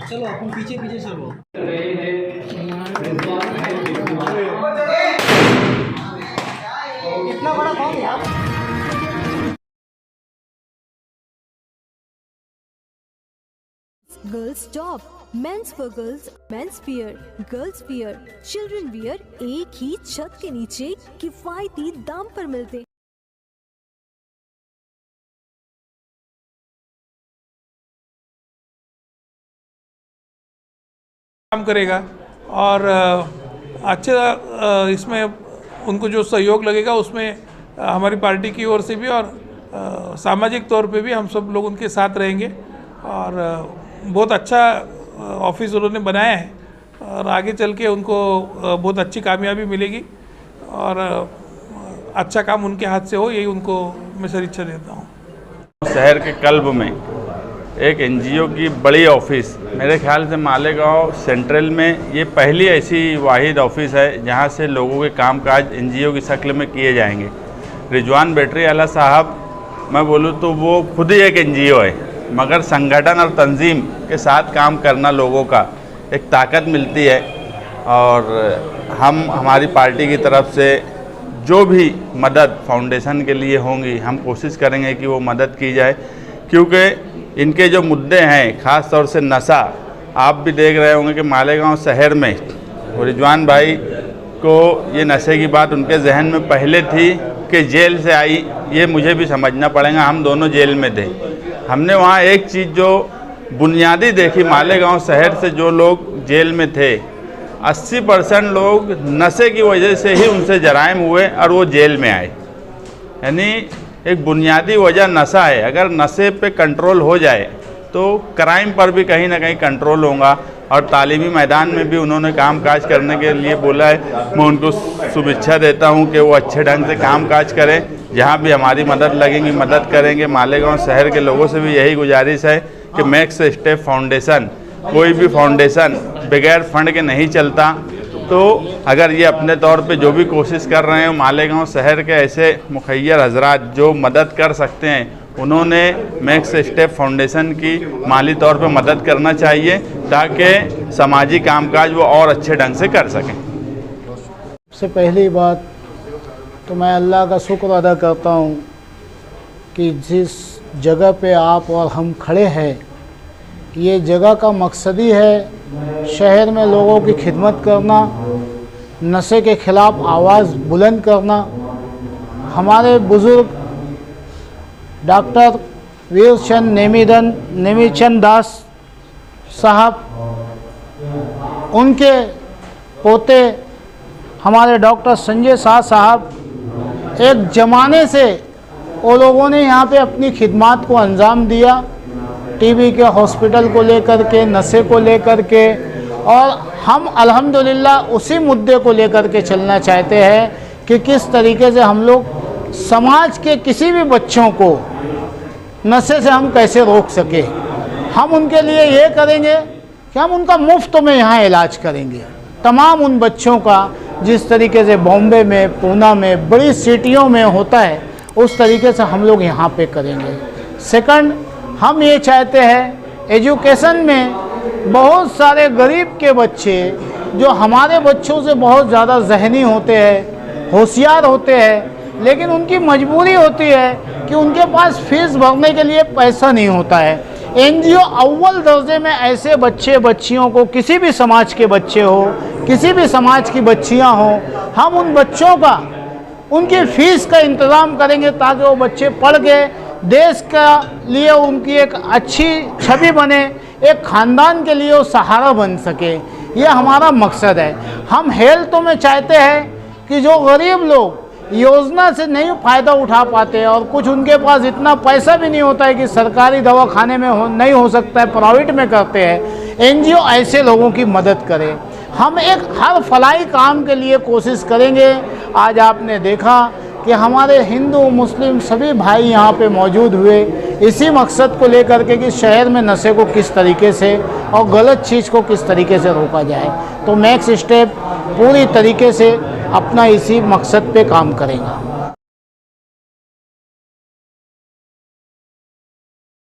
चलो अपन पीछे पीछे चलो। इतना बड़ा कौन यार? Girls top, mens for girls, mens wear, girls wear, children wear एक ही छत के नीचे किफायती दाम पर मिलते हैं। काम करेगा और अच्छा इसमें उनको जो सहयोग लगेगा उसमें हमारी पार्टी की ओर से भी और सामाजिक तौर पे भी हम सब लोग उनके साथ रहेंगे और बहुत अच्छा ऑफिस उन्होंने बनाया है और आगे चल के उनको बहुत अच्छी कामयाबी मिलेगी और अच्छा काम उनके हाथ से हो, यही उनको मैं सदिच्छा देता हूँ। शहर के कल्ब में एक एनजीओ की बड़ी ऑफिस, मेरे ख्याल से मालेगांव सेंट्रल में ये पहली ऐसी वाहिद ऑफिस है जहाँ से लोगों के कामकाज एनजीओ की शक्ल में किए जाएंगे। रिजवान बैटरी आला साहब, मैं बोलूँ तो वो खुद ही एक एनजीओ है, मगर संगठन और तंजीम के साथ काम करना लोगों का एक ताकत मिलती है और हम हमारी पार्टी की तरफ से जो भी मदद फाउंडेशन के लिए होंगी हम कोशिश करेंगे कि वो मदद की जाए, क्योंकि इनके जो मुद्दे हैं ख़ास तौर से नशा, आप भी देख रहे होंगे कि मालेगांव शहर में रिजवान भाई को ये नशे की बात उनके जहन में पहले थी कि जेल से आई, ये मुझे भी समझना पड़ेगा, हम दोनों जेल में थे। हमने वहाँ एक चीज़ जो बुनियादी देखी, मालेगांव शहर से जो लोग जेल में थे 80% लोग नशे की वजह से ही उनसे जराइम हुए और वो जेल में आए। यानी एक बुनियादी वजह नशा है। अगर नशे पे कंट्रोल हो जाए तो क्राइम पर भी कहीं ना कहीं कंट्रोल होगा और तालीमी मैदान में भी उन्होंने काम काज करने के लिए बोला है। मैं उनको शुभेच्छा देता हूं कि वो अच्छे ढंग से काम काज करें, जहां भी हमारी मदद लगेंगी मदद करेंगे। मालेगांव शहर के लोगों से भी यही गुजारिश है कि मैक्स स्टेप फाउंडेशन, कोई भी फाउंडेशन बगैर फंड के नहीं चलता, तो अगर ये अपने तौर पे जो भी कोशिश कर रहे हैं मालेगांव शहर के ऐसे मुखैर हजरात जो मदद कर सकते हैं, उन्होंने मैक्स स्टेप फाउंडेशन की माली तौर पे मदद करना चाहिए ताकि सामाजिक कामकाज वो और अच्छे ढंग से कर सकें। सबसे पहली बात तो मैं अल्लाह का शुक्र अदा करता हूँ कि जिस जगह पे आप और हम खड़े हैं, ये जगह का मकसद ही है शहर में लोगों की खिदमत करना, नशे के ख़िलाफ़ आवाज़ बुलंद करना। हमारे बुज़ुर्ग डॉक्टर वीरचंद नेमीचंद दास साहब, उनके पोते हमारे डॉक्टर संजय शाह साहब, एक ज़माने से वो लोगों ने यहाँ पे अपनी खिदमत को अंजाम दिया, टीबी के हॉस्पिटल को लेकर के, नशे को लेकर के, और हम अल्हम्दुलिल्लाह उसी मुद्दे को लेकर के चलना चाहते हैं कि किस तरीके से हम लोग समाज के किसी भी बच्चों को नशे से हम कैसे रोक सके। हम उनके लिए ये करेंगे कि हम उनका मुफ्त में यहाँ इलाज करेंगे, तमाम उन बच्चों का जिस तरीके से बॉम्बे में, पूना में, बड़ी सिटियों में होता है, उस तरीके से हम लोग यहाँ पे करेंगे। सेकंड, हम ये चाहते हैं एजुकेशन में बहुत सारे गरीब के बच्चे जो हमारे बच्चों से बहुत ज़्यादा ज़हनी होते हैं, होशियार होते हैं, लेकिन उनकी मजबूरी होती है कि उनके पास फीस भरने के लिए पैसा नहीं होता है। एनजीओ अव्वल दर्जे में ऐसे बच्चे बच्चियों को, किसी भी समाज के बच्चे हो, किसी भी समाज की बच्चियां हो, हम उन बच्चों का, उनकी फ़ीस का इंतज़ाम करेंगे ताकि वो बच्चे पढ़ के देश का लिए उनकी एक अच्छी छवि बने, एक ख़ानदान के लिए वो सहारा बन सके। ये हमारा मकसद है। हम हेल्थ में चाहते हैं कि जो गरीब लोग योजना से नहीं फ़ायदा उठा पाते और कुछ उनके पास इतना पैसा भी नहीं होता है कि सरकारी दवाखाने में नहीं हो सकता है, प्राइवेट में करते हैं, एनजीओ ऐसे लोगों की मदद करे। हम एक हर फलाई काम के लिए कोशिश करेंगे। आज आपने देखा कि हमारे हिंदू मुस्लिम सभी भाई यहाँ पे मौजूद हुए इसी मकसद को लेकर के कि शहर में नशे को किस तरीके से और गलत चीज़ को किस तरीके से रोका जाए। तो मैक्स स्टेप पूरी तरीके से अपना इसी मकसद पे काम करेंगे।